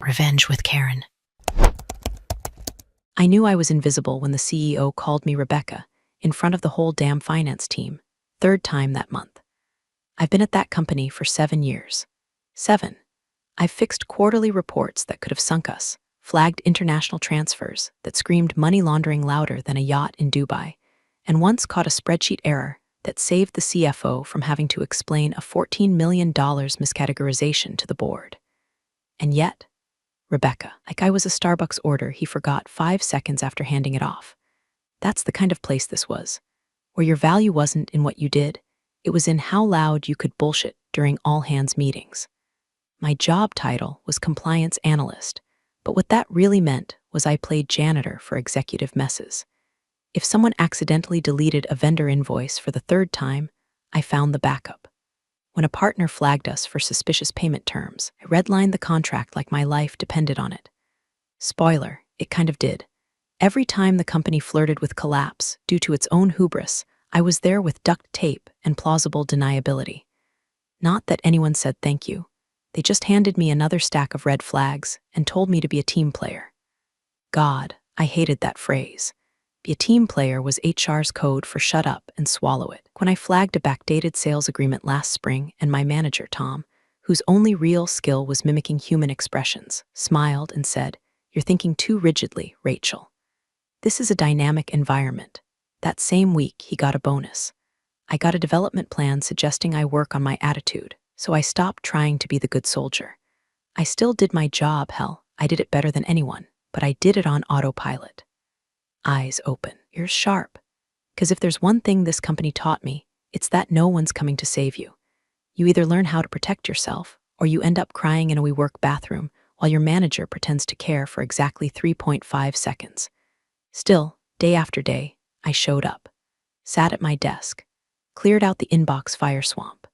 Revenge with Karen. I knew I was invisible when the CEO called me Rebecca in front of the whole damn finance team, third time that month. I've been at that company for 7 years. 7. I've fixed quarterly reports that could have sunk us, flagged international transfers that screamed money laundering louder than a yacht in Dubai, and once caught a spreadsheet error that saved the CFO from having to explain a $14 million miscategorization to the board. And yet, Rebecca, like I was a Starbucks order he forgot 5 seconds after handing it off. That's the kind of place this was, where your value wasn't in what you did, it was in how loud you could bullshit during all-hands meetings. My job title was compliance analyst, but what that really meant was I played janitor for executive messes. If someone accidentally deleted a vendor invoice for the third time, I found the backup. When a partner flagged us for suspicious payment terms, I redlined the contract like my life depended on it. Spoiler, it kind of did. Every time the company flirted with collapse due to its own hubris, I was there with duct tape and plausible deniability. Not that anyone said thank you. They just handed me another stack of red flags and told me to be a team player. God, I hated that phrase. Be a team player was HR's code for shut up and swallow it. When I flagged a backdated sales agreement last spring and my manager, Tom, whose only real skill was mimicking human expressions, smiled and said, "You're thinking too rigidly, Rachel." This is a dynamic environment. That same week, he got a bonus. I got a development plan suggesting I work on my attitude, so I stopped trying to be the good soldier. I still did my job, hell, I did it better than anyone, but I did it on autopilot. Eyes open, ears sharp. Because if there's one thing this company taught me, it's that no one's coming to save you. You either learn how to protect yourself, or you end up crying in a WeWork bathroom while your manager pretends to care for exactly 3.5 seconds. Still, day after day, I showed up, sat at my desk, cleared out the inbox fire swamp,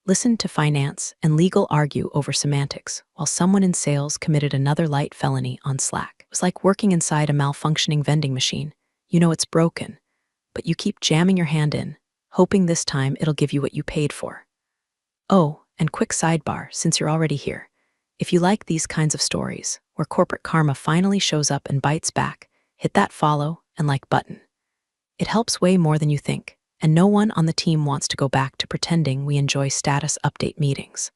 listened to finance and legal argue over semantics while someone in sales committed another light felony on Slack. It was like working inside a malfunctioning vending machine. You know it's broken, but you keep jamming your hand in, hoping this time it'll give you what you paid for. Oh, and quick sidebar since you're already here. If you like these kinds of stories, where corporate karma finally shows up and bites back, hit that follow and like button. It helps way more than you think, and no one on the team wants to go back to pretending we enjoy status update meetings.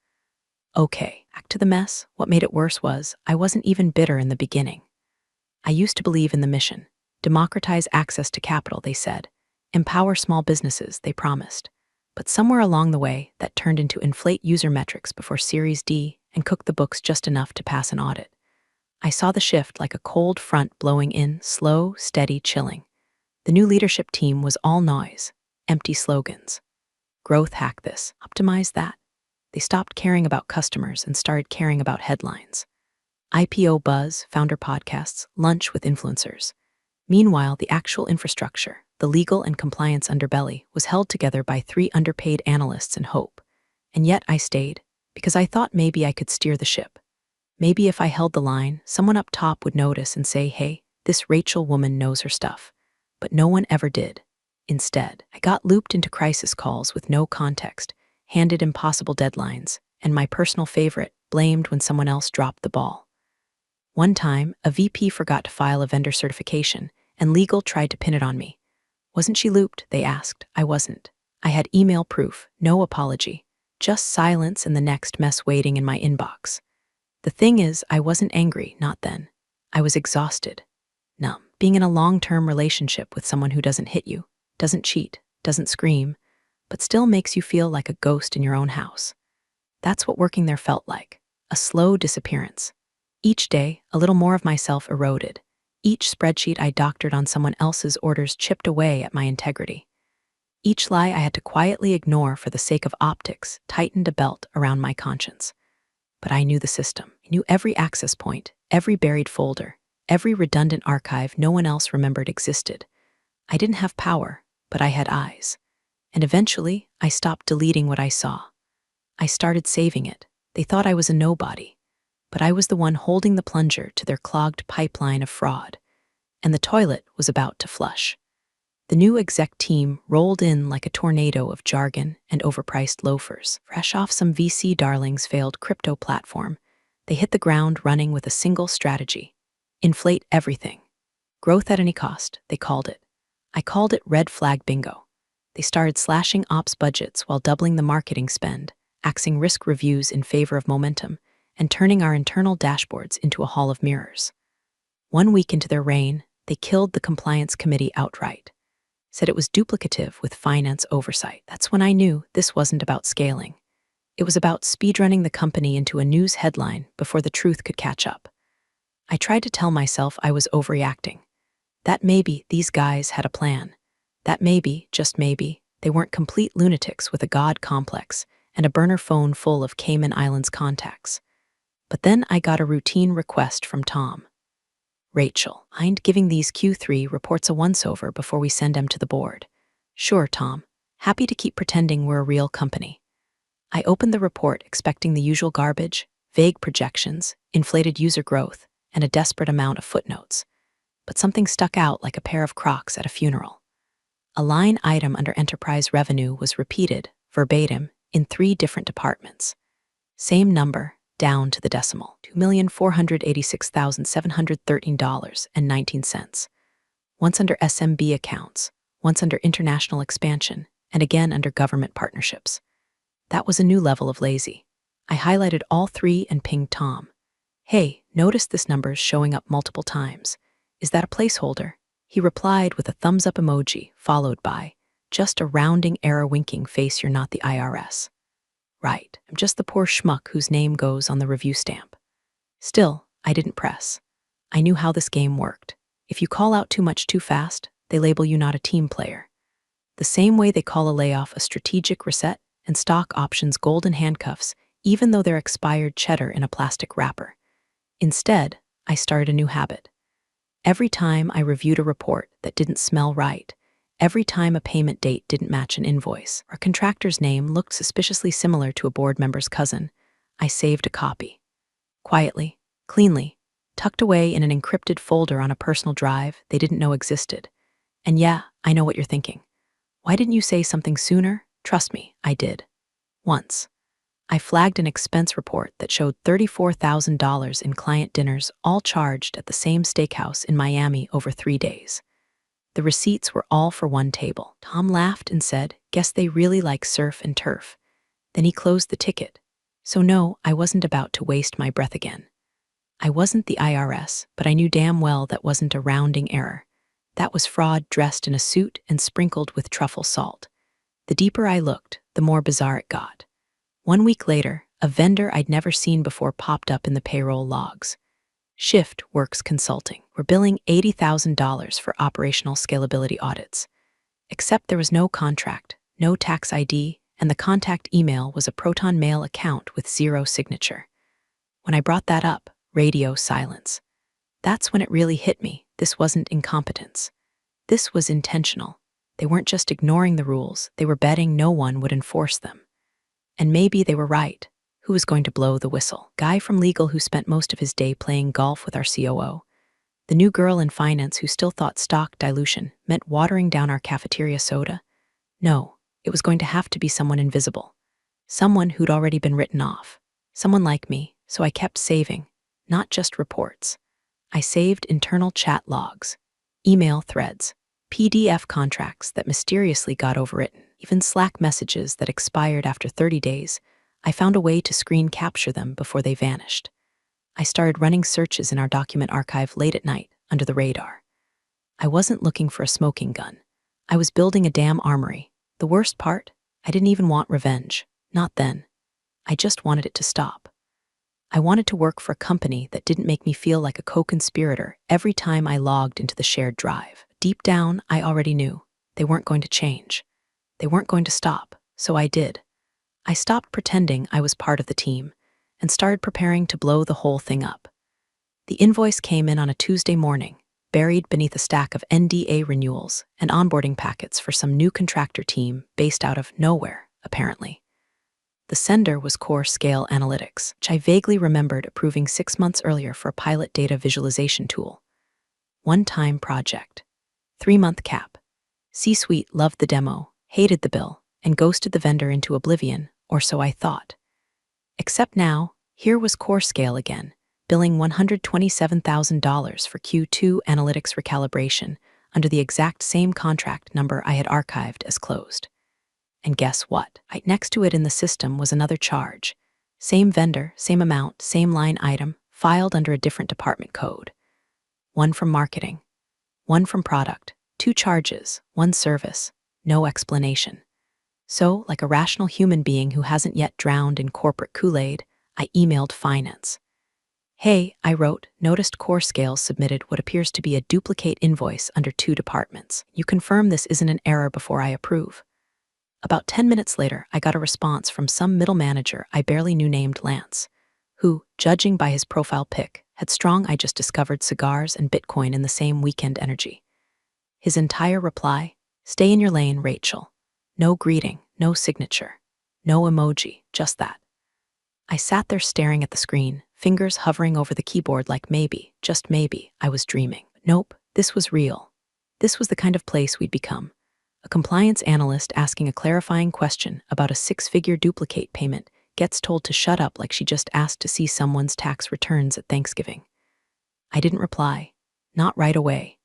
Okay, back to the mess. What made it worse was I wasn't even bitter in the beginning. I used to believe in the mission. Democratize access to capital, they said. Empower small businesses, they promised. But somewhere along the way, that turned into inflate user metrics before Series D and cook the books just enough to pass an audit. I saw the shift like a cold front blowing in, slow, steady, chilling. The new leadership team was all noise, empty slogans. Growth hack this, optimize that. They stopped caring about customers and started caring about headlines. IPO buzz, founder podcasts, lunch with influencers. Meanwhile, the actual infrastructure, the legal and compliance underbelly, was held together by 3 underpaid analysts and hope. And yet I stayed, because I thought maybe I could steer the ship. Maybe if I held the line, someone up top would notice and say, hey, this Rachel woman knows her stuff. But no one ever did. Instead, I got looped into crisis calls with no context, handed impossible deadlines, and my personal favorite, blamed when someone else dropped the ball. One time, a VP forgot to file a vendor certification, and legal tried to pin it on me. Wasn't she looped? They asked. I wasn't. I had email proof, no apology, just silence and the next mess waiting in my inbox. The thing is, I wasn't angry, not then. I was exhausted, numb. Being in a long-term relationship with someone who doesn't hit you, doesn't cheat, doesn't scream, but still makes you feel like a ghost in your own house. That's what working there felt like, a slow disappearance. Each day, a little more of myself eroded. Each spreadsheet I doctored on someone else's orders chipped away at my integrity. Each lie I had to quietly ignore for the sake of optics tightened a belt around my conscience. But I knew the system. I knew every access point, every buried folder, every redundant archive no one else remembered existed. I didn't have power, but I had eyes. And eventually, I stopped deleting what I saw. I started saving it. They thought I was a nobody. But I was the one holding the plunger to their clogged pipeline of fraud. And the toilet was about to flush. The new exec team rolled in like a tornado of jargon and overpriced loafers. Fresh off some VC darling's failed crypto platform, They hit the ground running with a single strategy: inflate everything. Growth at any cost, they called it. I called it red flag bingo. They started slashing ops budgets while doubling the marketing spend, axing risk reviews in favor of momentum, and turning our internal dashboards into a hall of mirrors. 1 week into their reign, they killed the compliance committee outright. Said it was duplicative with finance oversight. That's when I knew this wasn't about scaling. It was about speedrunning the company into a news headline before the truth could catch up. I tried to tell myself I was overreacting. That maybe these guys had a plan. That maybe, just maybe, they weren't complete lunatics with a god complex and a burner phone full of Cayman Islands contacts. But then I got a routine request from Tom. Rachel, mind giving these Q3 reports a once-over before we send them to the board? Sure, Tom. Happy to keep pretending we're a real company. I opened the report expecting the usual garbage, vague projections, inflated user growth, and a desperate amount of footnotes. But something stuck out like a pair of Crocs at a funeral. A line item under enterprise revenue was repeated, verbatim, in 3 different departments. Same number, down to the decimal: $2,486,713.19. Once under SMB accounts, once under international expansion, and again under government partnerships. That was a new level of lazy. I highlighted all 3 and pinged Tom. Hey, notice this number's showing up multiple times. Is that a placeholder? He replied with a thumbs-up emoji, followed by, just a rounding error winking face, you're not the IRS. Right, I'm just the poor schmuck whose name goes on the review stamp. Still, I didn't press. I knew how this game worked. If you call out too much too fast, they label you not a team player. The same way they call a layoff a strategic reset and stock options golden handcuffs, even though they're expired cheddar in a plastic wrapper. Instead, I started a new habit. Every time I reviewed a report that didn't smell right, every time a payment date didn't match an invoice, or a contractor's name looked suspiciously similar to a board member's cousin, I saved a copy. Quietly, cleanly, tucked away in an encrypted folder on a personal drive they didn't know existed. And yeah, I know what you're thinking. Why didn't you say something sooner? Trust me, I did. Once. I flagged an expense report that showed $34,000 in client dinners, all charged at the same steakhouse in Miami over 3 days. The receipts were all for one table. Tom laughed and said, "Guess they really like surf and turf." Then he closed the ticket. So no, I wasn't about to waste my breath again. I wasn't the IRS, but I knew damn well that wasn't a rounding error. That was fraud dressed in a suit and sprinkled with truffle salt. The deeper I looked, the more bizarre it got. 1 week later, a vendor I'd never seen before popped up in the payroll logs. Shift Works Consulting. We're billing $80,000 for operational scalability audits. Except there was no contract, no tax ID, and the contact email was a Proton Mail account with 0 signature. When I brought that up, radio silence. That's when it really hit me. This wasn't incompetence. This was intentional. They weren't just ignoring the rules, they were betting no one would enforce them. And maybe they were right. Who was going to blow the whistle? Guy from legal who spent most of his day playing golf with our COO. The new girl in finance who still thought stock dilution meant watering down our cafeteria soda? No, it was going to have to be someone invisible. Someone who'd already been written off. Someone like me, so I kept saving, not just reports. I saved internal chat logs, email threads, PDF contracts that mysteriously got overwritten, even Slack messages that expired after 30 days. I found a way to screen capture them before they vanished. I started running searches in our document archive late at night, under the radar. I wasn't looking for a smoking gun. I was building a damn armory. The worst part? I didn't even want revenge. Not then. I just wanted it to stop. I wanted to work for a company that didn't make me feel like a co-conspirator every time I logged into the shared drive. Deep down, I already knew. They weren't going to change. They weren't going to stop, so I did. I stopped pretending I was part of the team and started preparing to blow the whole thing up. The invoice came in on a Tuesday morning, buried beneath a stack of NDA renewals and onboarding packets for some new contractor team based out of nowhere, apparently. The sender was Core Scale Analytics, which I vaguely remembered approving 6 months earlier for a pilot data visualization tool. One-time project. 3-month cap. C-suite loved the demo, hated the bill, and ghosted the vendor into oblivion, or so I thought. Except now, Here was CoreScale again, billing $127,000 for Q2 analytics recalibration under the exact same contract number I had archived as closed. And guess what? Right next to it in the system was another charge. Same vendor, same amount, same line item, filed under a different department code. One from marketing, one from product, 2 charges, 1 service, no explanation. So, like a rational human being who hasn't yet drowned in corporate Kool-Aid, I emailed finance. Hey, I wrote, noticed CoreScale submitted what appears to be a duplicate invoice under 2 departments. You confirm this isn't an error before I approve. About 10 minutes later, I got a response from some middle manager I barely knew named Lance, who, judging by his profile pic, had strong I just discovered cigars and Bitcoin in the same weekend energy. His entire reply, stay in your lane, Rachel. No greeting, no signature, no emoji, just that. I sat there staring at the screen, fingers hovering over the keyboard like maybe, just maybe, I was dreaming. Nope, this was real. This was the kind of place we'd become. A compliance analyst asking a clarifying question about a 6-figure duplicate payment gets told to shut up like she just asked to see someone's tax returns at Thanksgiving. I didn't reply. Not right away.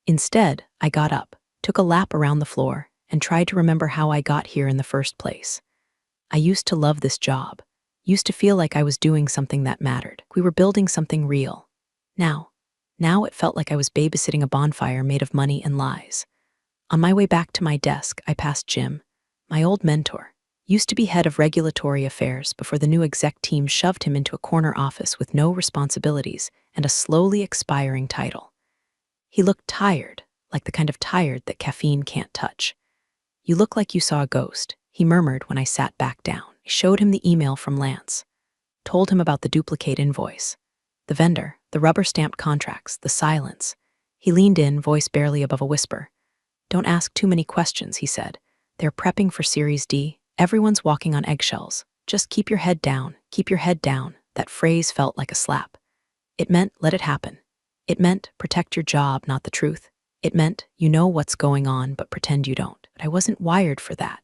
Instead, I got up, took a lap around the floor, and tried to remember how I got here in the first place. I used to love this job. Used to feel like I was doing something that mattered. We were building something real. Now it felt like I was babysitting a bonfire made of money and lies. On my way back to my desk, I passed Jim, my old mentor. Used to be head of regulatory affairs before the new exec team shoved him into a corner office with no responsibilities and a slowly expiring title. He looked tired, like the kind of tired that caffeine can't touch. You look like you saw a ghost, he murmured when I sat back down. I showed him the email from Lance. Told him about the duplicate invoice. The vendor, the rubber-stamped contracts, the silence. He leaned in, voice barely above a whisper. Don't ask too many questions, he said. They're prepping for Series D. Everyone's walking on eggshells. Just keep your head down, keep your head down. That phrase felt like a slap. It meant let it happen. It meant protect your job, not the truth. It meant you know what's going on, but pretend you don't. But I wasn't wired for that.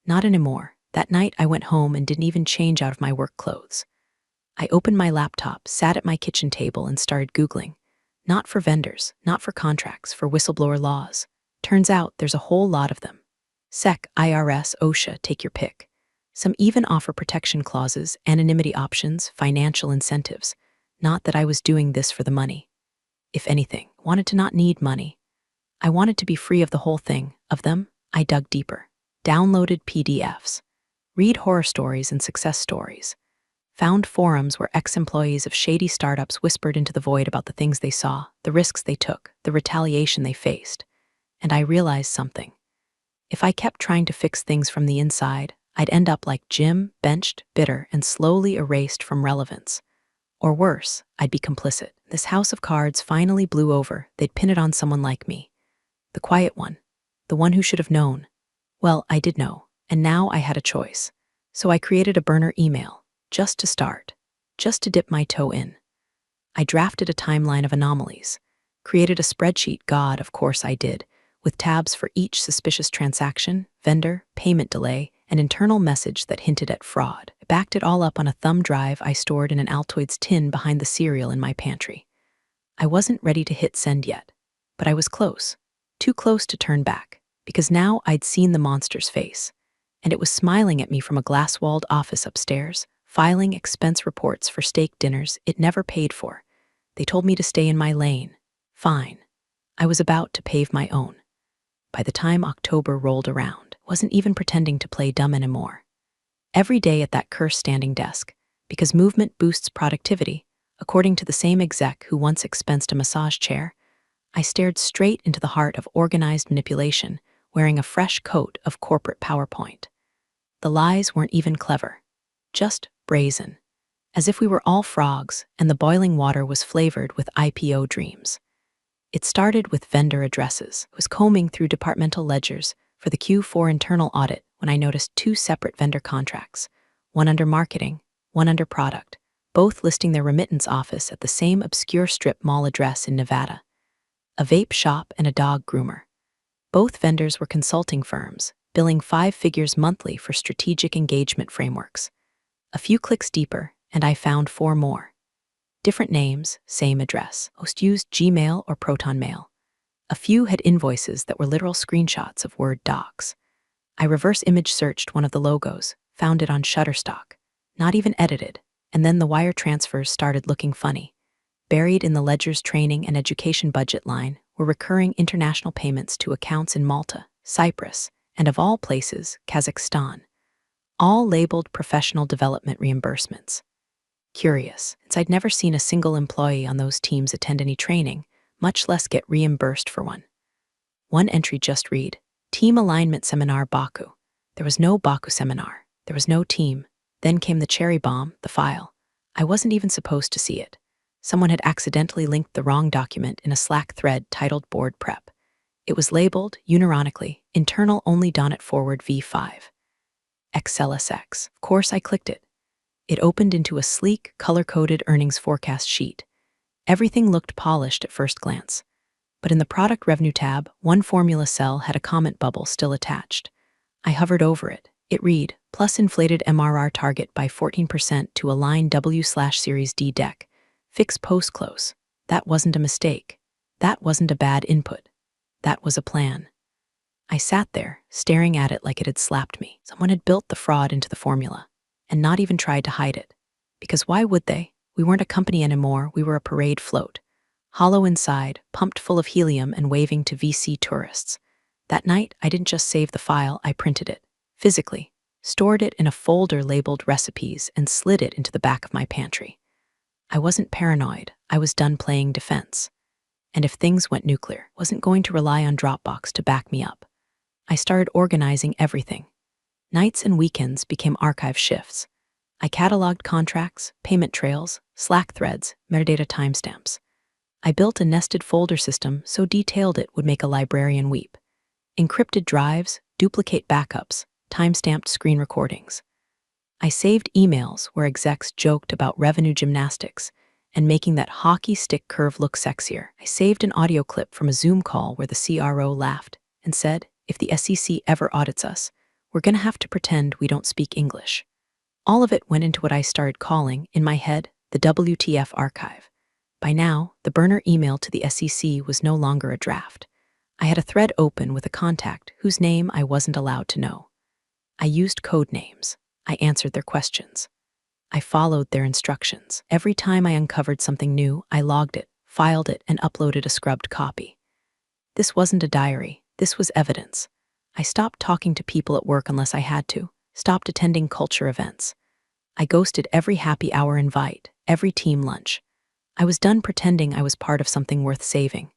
Not anymore. That night I went home and didn't even change out of my work clothes. I opened my laptop, sat at my kitchen table, and started Googling. Not for vendors, not for contracts, for whistleblower laws. Turns out there's a whole lot of them. SEC, IRS, OSHA, take your pick. Some even offer protection clauses, anonymity options, financial incentives. Not that I was doing this for the money. If anything, wanted to not need money. I wanted to be free of the whole thing. Of them, I dug deeper. Downloaded PDFs. Read horror stories and success stories. Found forums where ex-employees of shady startups whispered into the void about the things they saw, the risks they took, the retaliation they faced. And I realized something. If I kept trying to fix things from the inside, I'd end up like Jim, benched, bitter, and slowly erased from relevance. Or worse, I'd be complicit. This house of cards finally blew over. They'd pin it on someone like me. The quiet one. The one who should have known. Well, I did know. And now I had a choice. So I created a burner email, just to start, just to dip my toe in. I drafted a timeline of anomalies, created a spreadsheet, God, of course I did, with tabs for each suspicious transaction, vendor, payment delay, and internal message that hinted at fraud. I backed it all up on a thumb drive I stored in an Altoids tin behind the cereal in my pantry. I wasn't ready to hit send yet, but I was close, too close to turn back, because now I'd seen the monster's face. And it was smiling at me from a glass-walled office upstairs, filing expense reports for steak dinners it never paid for. They told me to stay in my lane. Fine. I was about to pave my own. By the time October rolled around, I wasn't even pretending to play dumb anymore. Every day at that cursed standing desk, because movement boosts productivity, according to the same exec who once expensed a massage chair, I stared straight into the heart of organized manipulation, wearing a fresh coat of corporate PowerPoint. The lies weren't even clever, just brazen, as if we were all frogs and the boiling water was flavored with IPO dreams. It started with vendor addresses. I was combing through departmental ledgers for the Q4 internal audit when I noticed 2 separate vendor contracts, one under marketing, one under product, both listing their remittance office at the same obscure strip mall address in Nevada. A vape shop and a dog groomer. Both vendors were consulting firms, billing 5 figures monthly for strategic engagement frameworks. A few clicks deeper, and I found 4 more. Different names, same address. Most used Gmail or Proton Mail. A few had invoices that were literal screenshots of Word docs. I reverse image searched one of the logos, found it on Shutterstock. Not even edited, and then the wire transfers started looking funny. Buried in the ledger's training and education budget line were recurring international payments to accounts in Malta, Cyprus, and of all places, Kazakhstan. All labeled professional development reimbursements. Curious, since I'd never seen a single employee on those teams attend any training, much less get reimbursed for one. One entry just read, Team Alignment Seminar Baku. There was no Baku seminar. There was no team. Then came the cherry bomb, the file. I wasn't even supposed to see it. Someone had accidentally linked the wrong document in a Slack thread titled Board Prep. It was labeled, unironically, Internal Only Donut Forward V5. XLSX. Of course I clicked it. It opened into a sleek, color-coded earnings forecast sheet. Everything looked polished at first glance. But in the Product Revenue tab, one formula cell had a comment bubble still attached. I hovered over it. It read, plus inflated MRR target by 14% to align W/Series D deck. Fix post-close. That wasn't a mistake. That wasn't a bad input. That was a plan. I sat there, staring at it like it had slapped me. Someone had built the fraud into the formula, and not even tried to hide it. Because why would they? We weren't a company anymore, we were a parade float. Hollow inside, pumped full of helium and waving to VC tourists. That night, I didn't just save the file, I printed it. Physically. Stored it in a folder labeled recipes and slid it into the back of my pantry. I wasn't paranoid, I was done playing defense. And if things went nuclear, wasn't going to rely on Dropbox to back me up. I started organizing everything. Nights and weekends became archive shifts. I cataloged contracts, payment trails, Slack threads, metadata timestamps. I built a nested folder system so detailed it would make a librarian weep. Encrypted drives, duplicate backups, timestamped screen recordings. I saved emails where execs joked about revenue gymnastics and making that hockey stick curve look sexier. I saved an audio clip from a Zoom call where the CRO laughed and said, if the SEC ever audits us, we're going to have to pretend we don't speak English. All of it went into what I started calling, in my head, the WTF archive. By now, the burner email to the SEC was no longer a draft. I had a thread open with a contact whose name I wasn't allowed to know. I used code names. I answered their questions. I followed their instructions. Every time I uncovered something new, I logged it, filed it, and uploaded a scrubbed copy. This wasn't a diary. This was evidence. I stopped talking to people at work unless I had to, stopped attending culture events. I ghosted every happy hour invite, every team lunch. I was done pretending I was part of something worth saving.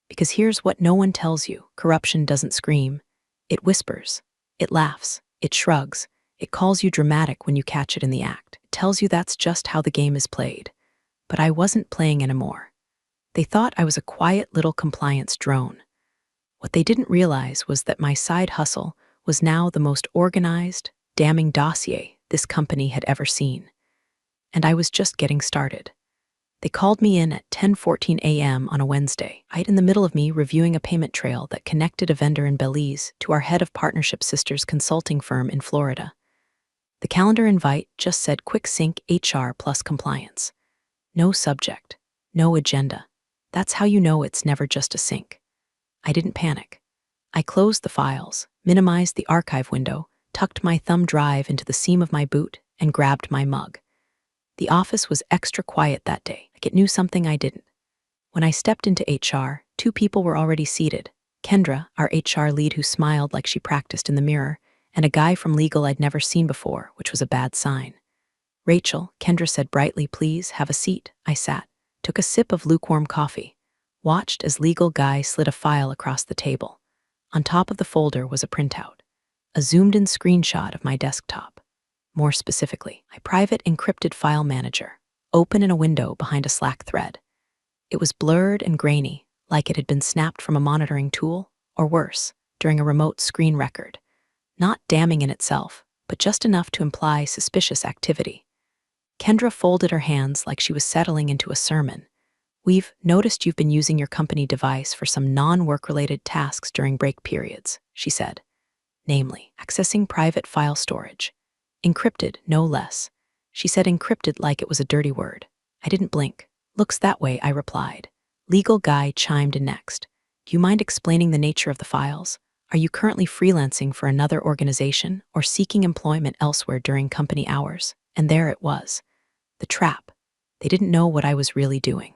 Because here's what no one tells you. Corruption doesn't scream. It whispers. It laughs. It shrugs. It calls you dramatic when you catch it in the act. It tells you that's just how the game is played. But I wasn't playing anymore. They thought I was a quiet little compliance drone. What they didn't realize was that my side hustle was now the most organized, damning dossier this company had ever seen. And I was just getting started. They called me in at 10:14 a.m. on a Wednesday, right in the middle of me reviewing a payment trail that connected a vendor in Belize to our head of partnership sisters consulting firm in Florida. The calendar invite just said quick sync HR plus compliance. No subject, no agenda. That's how you know it's never just a sync. I didn't panic. I closed the files, minimized the archive window, tucked my thumb drive into the seam of my boot, and grabbed my mug. The office was extra quiet that day, like it knew something I didn't. When I stepped into HR, 2 people were already seated. Kendra, our HR lead who smiled like she practiced in the mirror, and a guy from legal I'd never seen before, which was a bad sign. Rachel, Kendra said brightly, please have a seat. I sat, took a sip of lukewarm coffee, watched as legal guy slid a file across the table. On top of the folder was a printout, a zoomed-in screenshot of my desktop. More specifically, my private encrypted file manager, open in a window behind a Slack thread. It was blurred and grainy, like it had been snapped from a monitoring tool, or worse, during a remote screen record. Not damning in itself, but just enough to imply suspicious activity. Kendra folded her hands like she was settling into a sermon. We've noticed you've been using your company device for some non-work-related tasks during break periods, she said. Namely, accessing private file storage. Encrypted, no less. she said, encrypted like it was a dirty word. I didn't blink. Looks that way, I replied. Legal guy chimed in next. Do you mind explaining the nature of the files? Are you currently freelancing for another organization or seeking employment elsewhere during company hours? And there it was. The trap. They didn't know what I was really doing.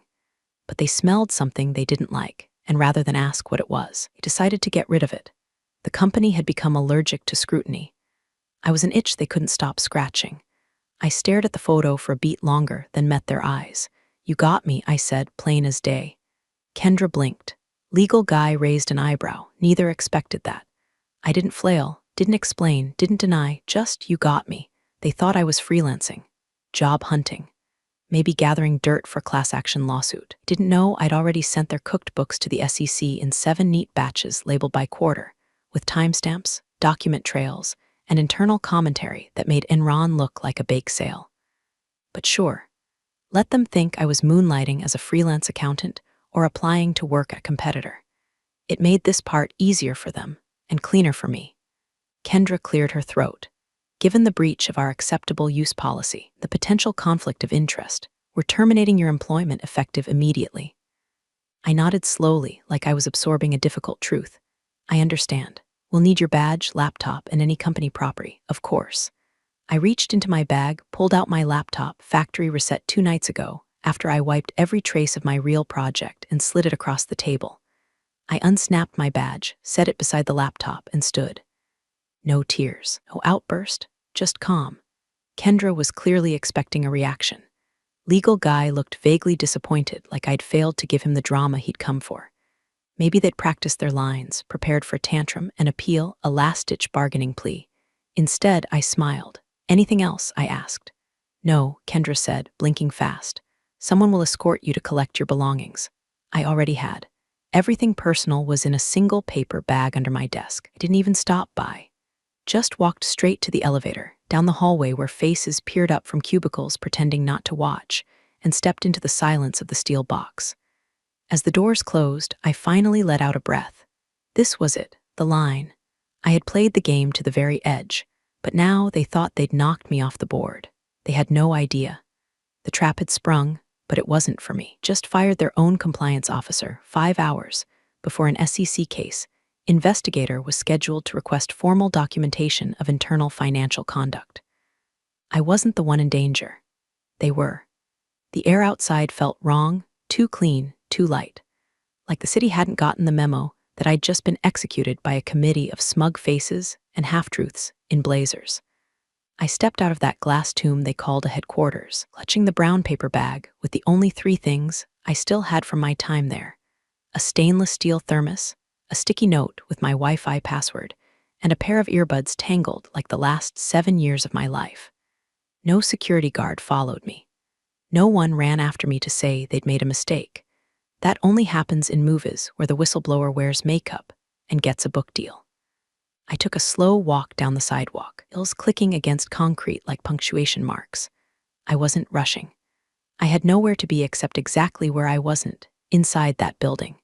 But they smelled something they didn't like, and rather than ask what it was, they decided to get rid of it. The company had become allergic to scrutiny. I was an itch they couldn't stop scratching. I stared at the photo for a beat longer, then met their eyes. You got me, I said, plain as day. Kendra blinked. Legal guy raised an eyebrow. Neither expected that. I didn't flail, didn't explain, didn't deny, just you got me. They thought I was freelancing. Job hunting. Maybe gathering dirt for class action lawsuit. Didn't know I'd already sent their cooked books to the SEC in 7 neat batches labeled by quarter, with timestamps, document trails, and internal commentary that made Enron look like a bake sale. But sure, let them think I was moonlighting as a freelance accountant or applying to work at a competitor. It made this part easier for them and cleaner for me. Kendra cleared her throat. Given the breach of our acceptable use policy, the potential conflict of interest, we're terminating your employment effective immediately. I nodded slowly, like I was absorbing a difficult truth. I understand. We'll need your badge, laptop, and any company property, of course. I reached into my bag, pulled out my laptop, factory reset 2 nights ago, after I wiped every trace of my real project and slid it across the table. I unsnapped my badge, set it beside the laptop, and stood. No tears, no outburst, just calm. Kendra was clearly expecting a reaction. Legal guy looked vaguely disappointed, like I'd failed to give him the drama he'd come for. Maybe they'd practiced their lines, prepared for tantrum, an appeal, a last-ditch bargaining plea. Instead, I smiled. Anything else? I asked. No, Kendra said, blinking fast. Someone will escort you to collect your belongings. I already had. Everything personal was in a single paper bag under my desk. I didn't even stop by. Just walked straight to the elevator, down the hallway where faces peered up from cubicles pretending not to watch, and stepped into the silence of the steel box. As the doors closed, I finally let out a breath. This was it, the line. I had played the game to the very edge, but now they thought they'd knocked me off the board. They had no idea. The trap had sprung, but it wasn't for me. Just fired their own compliance officer 5 hours before an SEC case. Investigator was scheduled to request formal documentation of internal financial conduct. I wasn't the one in danger. They were. The air outside felt wrong, too clean, too light. Like the city hadn't gotten the memo that I'd just been executed by a committee of smug faces and half-truths in blazers. I stepped out of that glass tomb they called a headquarters, clutching the brown paper bag with the only 3 things I still had from my time there: a stainless steel thermos, a sticky note with my Wi-Fi password, and a pair of earbuds tangled like the last 7 years of my life. No security guard followed me. No one ran after me to say they'd made a mistake. That only happens in movies where the whistleblower wears makeup and gets a book deal. I took a slow walk down the sidewalk, heels clicking against concrete like punctuation marks. I wasn't rushing. I had nowhere to be except exactly where I wasn't, inside that building.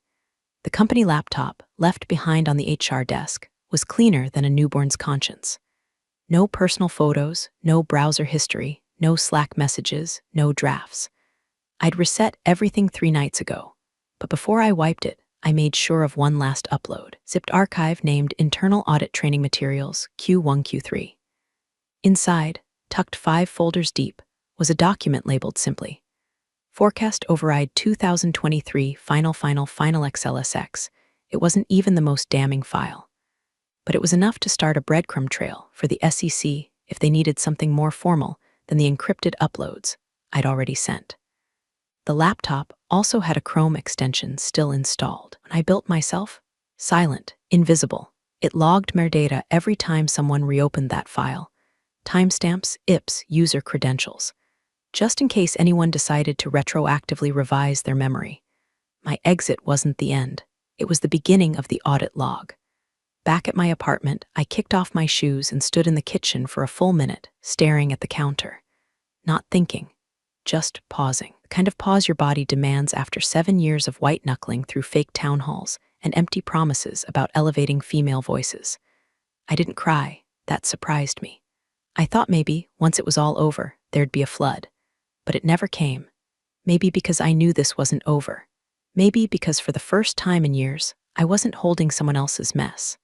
The company laptop, left behind on the HR desk, was cleaner than a newborn's conscience. No personal photos, no browser history, no Slack messages, no drafts. I'd reset everything 3 nights ago, but before I wiped it, I made sure of one last upload, zipped archive named Internal Audit Training Materials Q1, Q3. Inside, tucked 5 folders deep, was a document labeled simply Forecast Override 2023 Final XLSX. It wasn't even the most damning file. But it was enough to start a breadcrumb trail for the SEC if they needed something more formal than the encrypted uploads I'd already sent. The laptop also had a Chrome extension still installed. When I built myself, silent, invisible, it logged metadata every time someone reopened that file. Timestamps, IPs, user credentials. Just in case anyone decided to retroactively revise their memory. My exit wasn't the end. It was the beginning of the audit log. Back at my apartment, I kicked off my shoes and stood in the kitchen for a full minute, staring at the counter. Not thinking, just pausing. The kind of pause your body demands after 7 years of white-knuckling through fake town halls and empty promises about elevating female voices. I didn't cry. That surprised me. I thought maybe, once it was all over, there'd be a flood. But it never came. Maybe because I knew this wasn't over. Maybe because for the first time in years, I wasn't holding someone else's mess.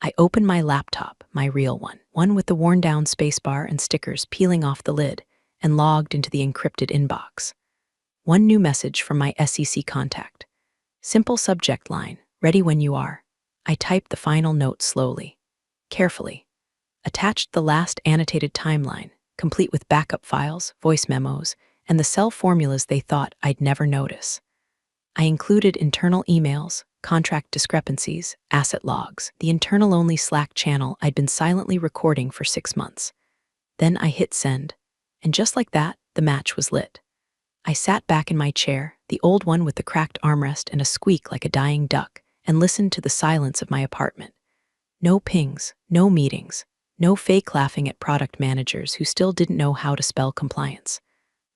I opened my laptop, my real one with the worn-down spacebar and stickers peeling off the lid, and logged into the encrypted inbox. One new message from my SEC contact. Simple subject line, ready when you are. I typed the final note slowly, carefully. Attached the last annotated timeline, complete with backup files, voice memos, and the cell formulas they thought I'd never notice. I included internal emails, contract discrepancies, asset logs, the internal-only Slack channel I'd been silently recording for 6 months. Then I hit send, and just like that, the match was lit. I sat back in my chair, the old one with the cracked armrest and a squeak like a dying duck, and listened to the silence of my apartment. No pings, no meetings, no fake laughing at product managers who still didn't know how to spell compliance.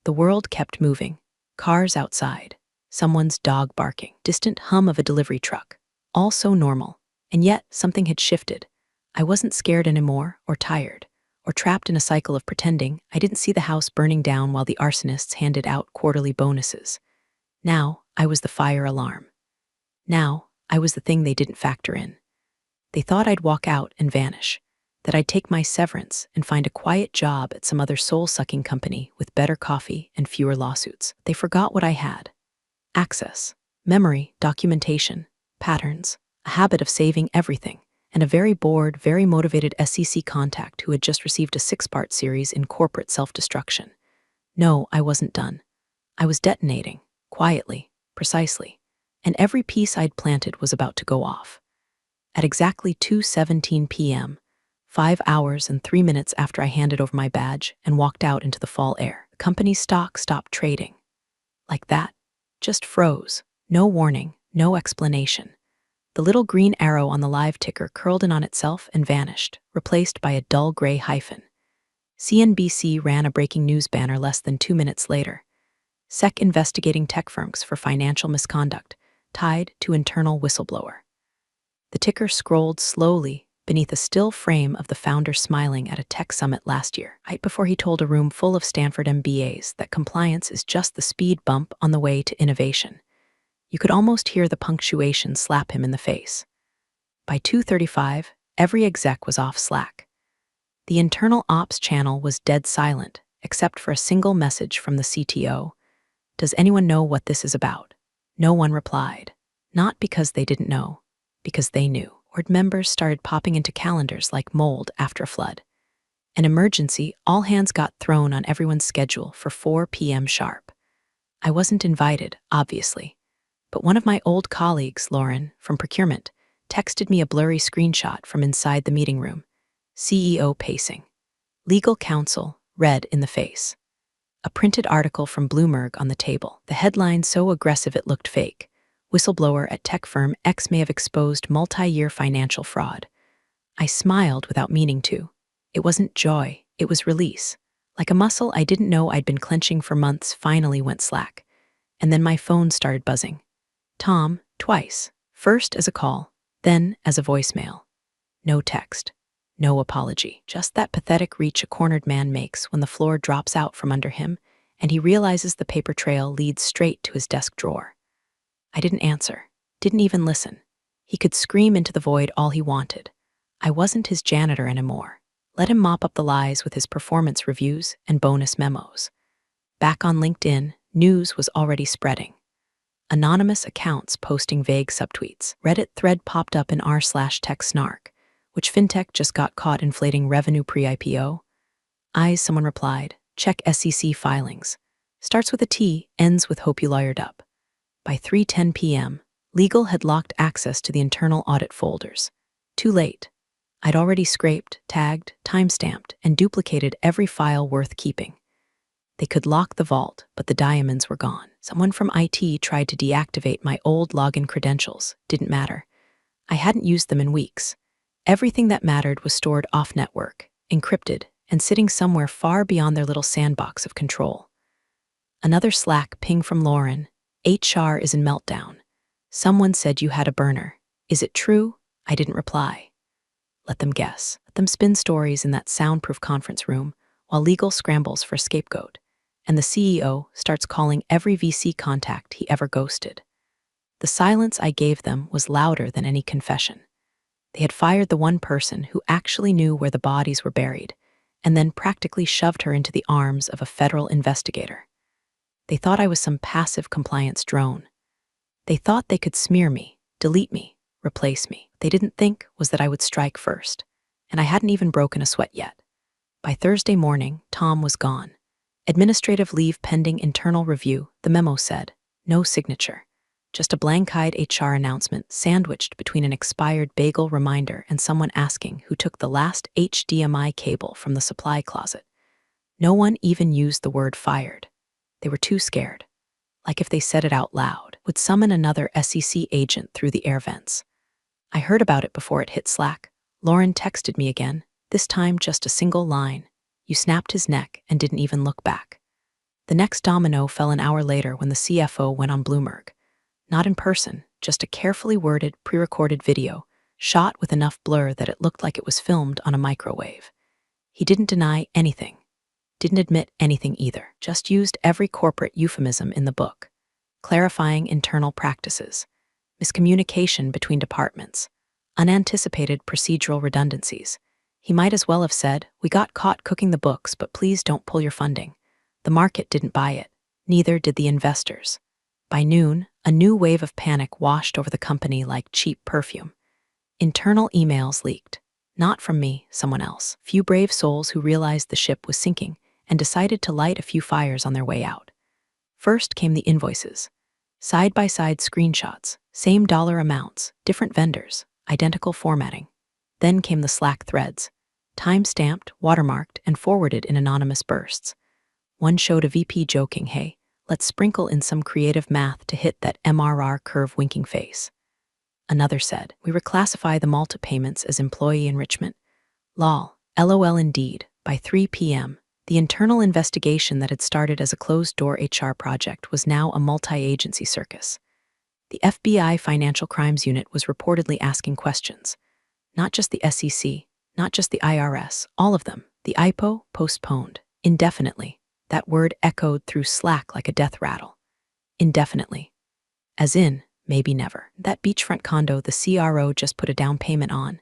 The world kept moving. Cars outside, someone's dog barking, distant hum of a delivery truck. All so normal. And yet, something had shifted. I wasn't scared anymore, or tired, or trapped in a cycle of pretending I didn't see the house burning down while the arsonists handed out quarterly bonuses. Now, I was the fire alarm. Now, I was the thing they didn't factor in. They thought I'd walk out and vanish, that I'd take my severance and find a quiet job at some other soul-sucking company with better coffee and fewer lawsuits. They forgot what I had. Access, memory, documentation, patterns, a habit of saving everything, and a very bored, very motivated SEC contact who had just received a 6-part series in corporate self-destruction. No, I wasn't done. I was detonating, quietly, precisely, and every piece I'd planted was about to go off. At exactly 2:17 p.m., 5 hours and 3 minutes after I handed over my badge and walked out into the fall air, the company's stock stopped trading. Like that, just froze. No warning, no explanation. The little green arrow on the live ticker curled in on itself and vanished, replaced by a dull gray hyphen. CNBC ran a breaking news banner less than 2 minutes later. SEC investigating tech firms for financial misconduct, tied to internal whistleblower. The ticker scrolled slowly beneath a still frame of the founder smiling at a tech summit last year, right before he told a room full of Stanford MBAs that compliance is just the speed bump on the way to innovation. You could almost hear the punctuation slap him in the face. By 2:35, every exec was off Slack. The internal ops channel was dead silent, except for a single message from the CTO. Does anyone know what this is about? No one replied. Not because they didn't know, because they knew. Board members started popping into calendars like mold after a flood. An emergency, all hands got thrown on everyone's schedule for 4 p.m. sharp. I wasn't invited, obviously, but one of my old colleagues, Lauren, from procurement, texted me a blurry screenshot from inside the meeting room. CEO pacing. Legal counsel, red in the face. A printed article from Bloomberg on the table, the headline so aggressive it looked fake. Whistleblower at tech firm X may have exposed multi-year financial fraud. I smiled without meaning to. It wasn't joy, it was release. Like a muscle I didn't know I'd been clenching for months finally went slack. And then my phone started buzzing. Tom, twice. First as a call, then as a voicemail. No text, no apology. Just that pathetic reach a cornered man makes when the floor drops out from under him and he realizes the paper trail leads straight to his desk drawer. I didn't answer, didn't even listen. He could scream into the void all he wanted. I wasn't his janitor anymore. Let him mop up the lies with his performance reviews and bonus memos. Back on LinkedIn, news was already spreading. Anonymous accounts posting vague subtweets. Reddit thread popped up in r/tech snark, which fintech just got caught inflating revenue pre-IPO. Someone replied, check SEC filings. Starts with a T, ends with hope you lawyered up. By 3:10 p.m., legal had locked access to the internal audit folders. Too late. I'd already scraped, tagged, timestamped, and duplicated every file worth keeping. They could lock the vault, but the diamonds were gone. Someone from IT tried to deactivate my old login credentials. Didn't matter. I hadn't used them in weeks. Everything that mattered was stored off-network, encrypted, and sitting somewhere far beyond their little sandbox of control. Another Slack ping from Lauren. HR is in meltdown. Someone said you had a burner. Is it true? I didn't reply. Let them guess. them spin stories in that soundproof conference room while legal scrambles for a scapegoat, and the CEO starts calling every VC contact he ever ghosted. The silence I gave them was louder than any confession. They had fired the one person who actually knew where the bodies were buried, and then practically shoved her into the arms of a federal investigator. They thought I was some passive compliance drone. They thought they could smear me, delete me, replace me. They didn't think was that I would strike first, and I hadn't even broken a sweat yet. By Thursday morning, Tom was gone. Administrative leave pending internal review, the memo said. No signature. Just a blank-eyed HR announcement sandwiched between an expired bagel reminder and someone asking who took the last HDMI cable from the supply closet. No one even used the word fired. They were too scared. Like if they said it out loud, would summon another SEC agent through the air vents. I heard about it before it hit Slack. Lauren texted me again, this time just a single line. You snapped his neck and didn't even look back. The next domino fell an hour later when the CFO went on Bloomberg. Not in person, just a carefully worded, pre-recorded video, shot with enough blur that it looked like it was filmed on a microwave. He didn't deny anything. Didn't admit anything either, just used every corporate euphemism in the book. Clarifying internal practices, miscommunication between departments, unanticipated procedural redundancies. He might as well have said, we got caught cooking the books, but please don't pull your funding. The market didn't buy it, neither did the investors. By noon, a new wave of panic washed over the company like cheap perfume. Internal emails leaked. Not from me, someone else. Few brave souls who realized the ship was sinking and decided to light a few fires on their way out. First came the invoices. Side-by-side screenshots, same dollar amounts, different vendors, identical formatting. Then came the Slack threads, time-stamped, watermarked, and forwarded in anonymous bursts. One showed a VP joking, hey, let's sprinkle in some creative math to hit that MRR curve winking face. Another said, we reclassify the Malta payments as employee enrichment. Lol, LOL indeed. By 3 p.m., the internal investigation that had started as a closed-door HR project was now a multi-agency circus. The FBI Financial Crimes Unit was reportedly asking questions. Not just the SEC, not just the IRS, all of them. The IPO postponed, indefinitely. That word echoed through Slack like a death rattle. Indefinitely. As in, maybe never. That beachfront condo the CRO just put a down payment on.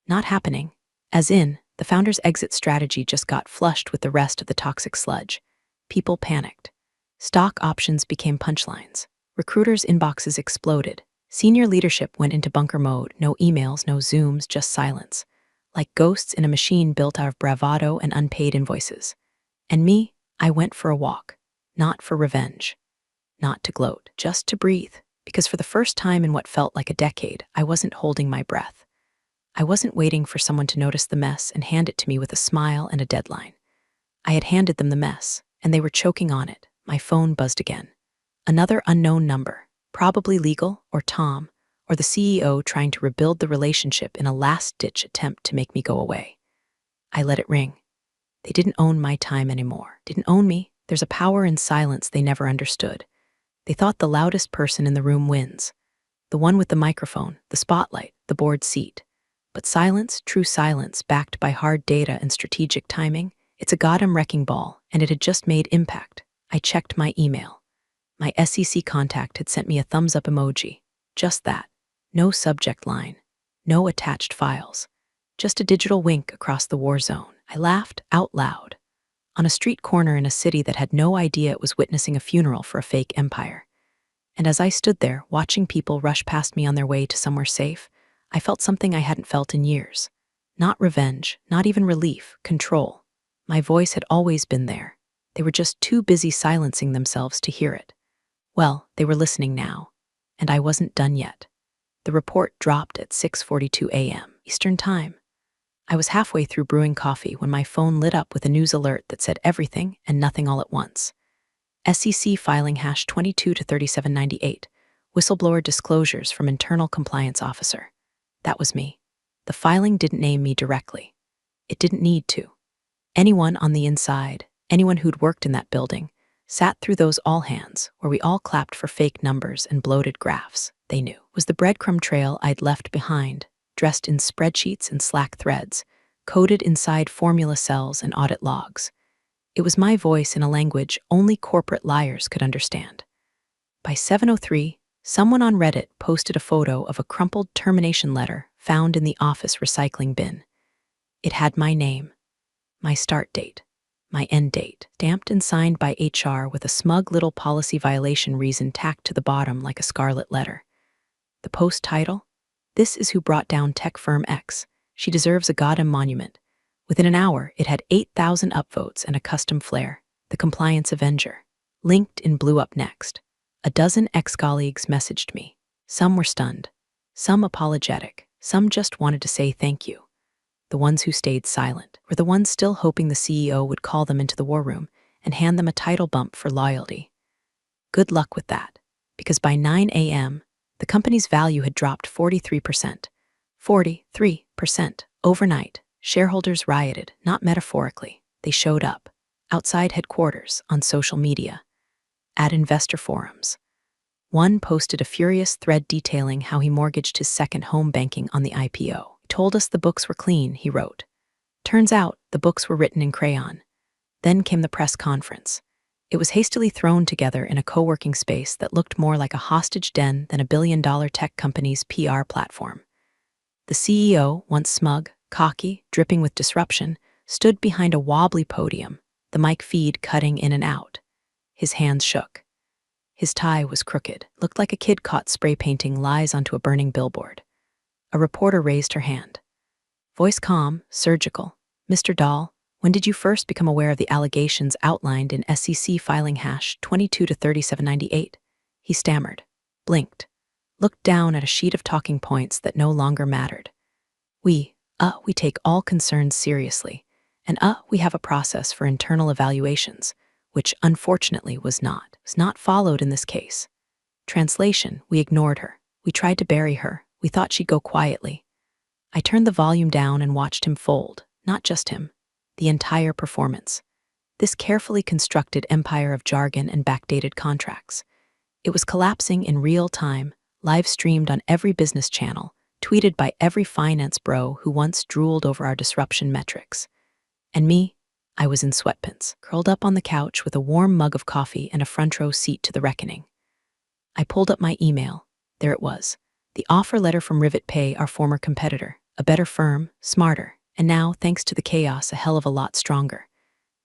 Not happening. As in, the founder's exit strategy just got flushed with the rest of the toxic sludge. People panicked. Stock options became punchlines. Recruiters' inboxes exploded. Senior leadership went into bunker mode. No emails, no Zooms, just silence. Like ghosts in a machine built out of bravado and unpaid invoices. And me, I went for a walk. Not for revenge. Not to gloat, just to breathe. Because for the first time in what felt like a decade, I wasn't holding my breath. I wasn't waiting for someone to notice the mess and hand it to me with a smile and a deadline. I had handed them the mess, and they were choking on it. My phone buzzed again. Another unknown number, probably legal, or Tom, or the CEO trying to rebuild the relationship in a last-ditch attempt to make me go away. I let it ring. They didn't own my time anymore. Didn't own me. There's a power in silence they never understood. They thought the loudest person in the room wins. The one with the microphone, the spotlight, the board seat. But silence, true silence, backed by hard data and strategic timing, it's a goddamn wrecking ball, and it had just made impact. I checked my email. My SEC contact had sent me a thumbs-up emoji. Just that. No subject line. No attached files. Just a digital wink across the war zone. I laughed out loud. On a street corner in a city that had no idea it was witnessing a funeral for a fake empire. And as I stood there, watching people rush past me on their way to somewhere safe, I felt something I hadn't felt in years. Not revenge, not even relief, control. My voice had always been there. They were just too busy silencing themselves to hear it. Well, they were listening now. And I wasn't done yet. The report dropped at 6:42 a.m. Eastern Time. I was halfway through brewing coffee when my phone lit up with a news alert that said everything and nothing all at once. SEC filing hash 22 to 3798. Whistleblower disclosures from internal compliance officer. That was me. The filing didn't name me directly. It didn't need to. Anyone on the inside, anyone who'd worked in that building, sat through those all-hands where we all clapped for fake numbers and bloated graphs. They knew. Was the breadcrumb trail I'd left behind, dressed in spreadsheets and Slack threads, coded inside formula cells and audit logs. It was my voice in a language only corporate liars could understand. By 7:03, someone on Reddit posted a photo of a crumpled termination letter found in the office recycling bin. It had my name, my start date, my end date, stamped and signed by HR with a smug little policy violation reason tacked to the bottom like a scarlet letter. The post title? This is who brought down tech firm X. She deserves a goddamn monument. Within an hour, it had 8,000 upvotes and a custom flair, the Compliance Avenger. LinkedIn blew up next. A dozen ex-colleagues messaged me. Some were stunned, some apologetic, some just wanted to say thank you. The ones who stayed silent were the ones still hoping the CEO would call them into the war room and hand them a title bump for loyalty. Good luck with that, because by 9 a.m., the company's value had dropped 43%. 43%. Overnight, shareholders rioted, not metaphorically. They showed up. Outside headquarters, on social media, at investor forums. One posted a furious thread detailing how he mortgaged his second home banking on the IPO. He told us the books were clean, he wrote. Turns out, the books were written in crayon. Then came the press conference. It was hastily thrown together in a co-working space that looked more like a hostage den than a billion-dollar tech company's PR platform. The CEO, once smug, cocky, dripping with disruption, stood behind a wobbly podium, the mic feed cutting in and out. His hands shook. His tie was crooked, looked like a kid caught spray painting lies onto a burning billboard. A reporter raised her hand. Voice calm, surgical. Mr. Dahl, when did you first become aware of the allegations outlined in SEC filing hash 22-3798? He stammered, blinked, looked down at a sheet of talking points that no longer mattered. We take all concerns seriously, and we have a process for internal evaluations, which unfortunately was not followed in this case. Translation, we ignored her. We tried to bury her. We thought she'd go quietly. I turned the volume down and watched him fold, not just him, the entire performance. This carefully constructed empire of jargon and backdated contracts. It was collapsing in real time, live-streamed on every business channel, tweeted by every finance bro who once drooled over our disruption metrics. And me? I was in sweatpants, curled up on the couch with a warm mug of coffee and a front-row seat to the reckoning. I pulled up my email. There it was. The offer letter from Rivet Pay, our former competitor. A better firm, smarter, and now, thanks to the chaos, a hell of a lot stronger.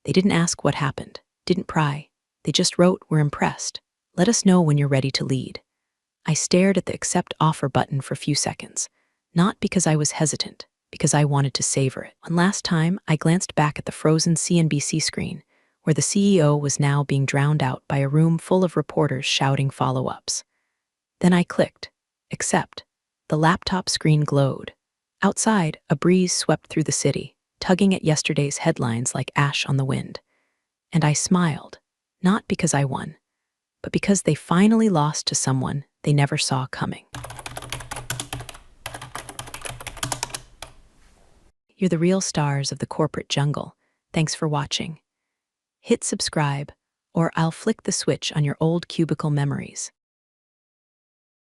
They didn't ask what happened, didn't pry. They just wrote, "We're impressed. Let us know when you're ready to lead." I stared at the accept offer button for a few seconds, not because I was hesitant, because I wanted to savor it. One last time, I glanced back at the frozen CNBC screen, where the CEO was now being drowned out by a room full of reporters shouting follow-ups. Then I clicked, accept. The laptop screen glowed. Outside, a breeze swept through the city, tugging at yesterday's headlines like ash on the wind. And I smiled, not because I won, but because they finally lost to someone they never saw coming. You're the real stars of the corporate jungle. Thanks for watching. Hit subscribe, or I'll flick the switch on your old cubicle memories.